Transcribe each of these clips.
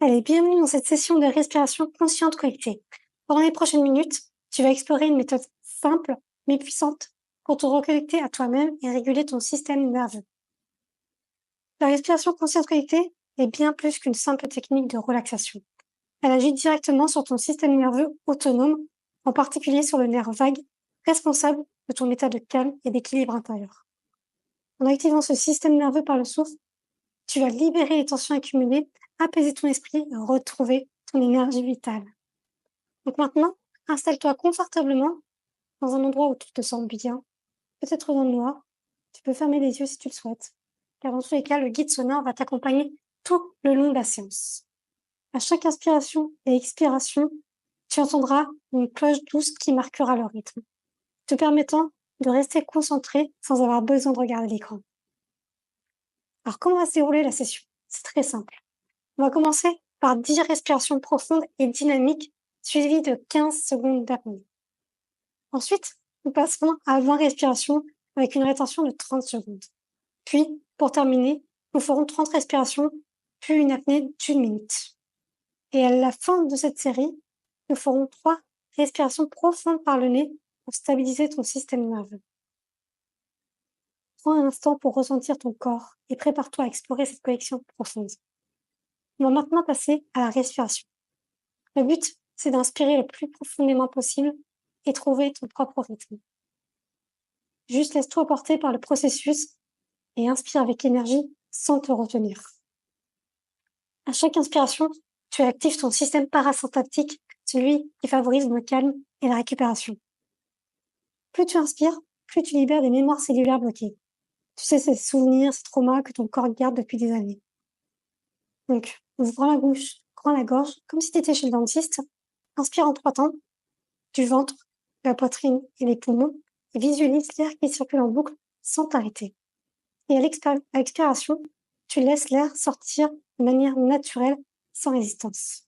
Allez, bienvenue dans cette session de respiration consciente connectée. Pendant les prochaines minutes, tu vas explorer une méthode simple mais puissante pour te reconnecter à toi-même et réguler ton système nerveux. La respiration consciente connectée est bien plus qu'une simple technique de relaxation. Elle agit directement sur ton système nerveux autonome, en particulier sur le nerf vague, responsable de ton état de calme et d'équilibre intérieur. En activant ce système nerveux par le souffle, tu vas libérer les tensions accumulées, apaiser ton esprit et retrouver ton énergie vitale. Donc maintenant, installe-toi confortablement dans un endroit où tu te sens bien, peut-être dans le noir. Tu peux fermer les yeux si tu le souhaites, car dans tous les cas, le guide sonore va t'accompagner tout le long de la séance. À chaque inspiration et expiration, tu entendras une cloche douce qui marquera le rythme, te permettant de rester concentré sans avoir besoin de regarder l'écran. Alors, comment va se dérouler la session? C'est très simple. On va commencer par 10 respirations profondes et dynamiques, suivies de 15 secondes d'apnée. Ensuite, nous passerons à 20 respirations avec une rétention de 30 secondes. Puis, pour terminer, nous ferons 30 respirations, puis une apnée d'1 minute. Et à la fin de cette série, nous ferons 3 respirations profondes par le nez pour stabiliser ton système nerveux. Prends un instant pour ressentir ton corps et prépare-toi à explorer cette connexion profonde. On va maintenant passer à la respiration. Le but, c'est d'inspirer le plus profondément possible et trouver ton propre rythme. Juste laisse-toi porter par le processus et inspire avec énergie sans te retenir. À chaque inspiration, tu actives ton système parasympathique, celui qui favorise le calme et la récupération. Plus tu inspires, plus tu libères des mémoires cellulaires bloquées. Tu sais, ces souvenirs, ces traumas que ton corps garde depuis des années. Donc, ouvre la bouche, prends la gorge, comme si tu étais chez le dentiste. Inspire en 3 temps, du ventre, la poitrine et les poumons, et visualise l'air qui circule en boucle sans t'arrêter. Et à l'expiration, tu laisses l'air sortir de manière naturelle, sans résistance.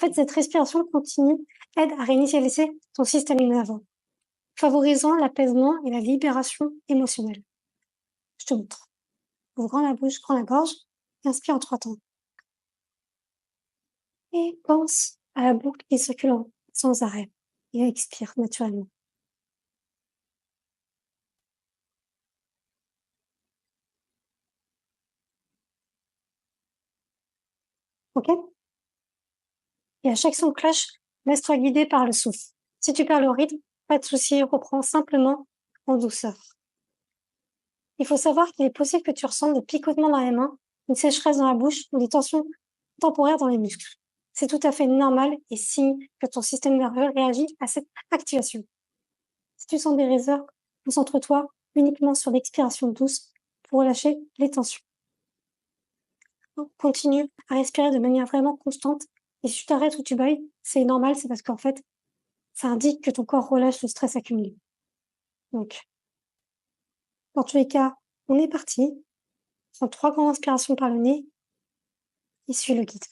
En fait, cette respiration continue aide à réinitialiser ton système nerveux, favorisant l'apaisement et la libération émotionnelle. Je te montre. Ouvre la bouche, prends la gorge, et inspire en 3 temps. Et pense à la boucle qui circule sans arrêt, et expire naturellement. Ok? Et à chaque son de cloche, laisse-toi guider par le souffle. Si tu perds le rythme, pas de souci, reprends simplement en douceur. Il faut savoir qu'il est possible que tu ressentes des picotements dans les mains, une sécheresse dans la bouche ou des tensions temporaires dans les muscles. C'est tout à fait normal et signe que ton système nerveux réagit à cette activation. Si tu sens des réserves, concentre-toi uniquement sur l'expiration douce pour relâcher les tensions. Continue à respirer de manière vraiment constante. Et si tu t'arrêtes ou tu bailles, c'est normal, c'est parce qu'en fait, ça indique que ton corps relâche le stress accumulé. Donc, dans tous les cas, on est parti. Prends 3 grandes inspirations par le nez et suis le guide.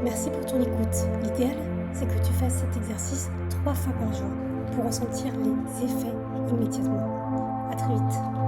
Merci pour ton écoute. L'idéal, c'est que tu fasses cet exercice 3 fois par jour pour ressentir les effets immédiatement. À très vite.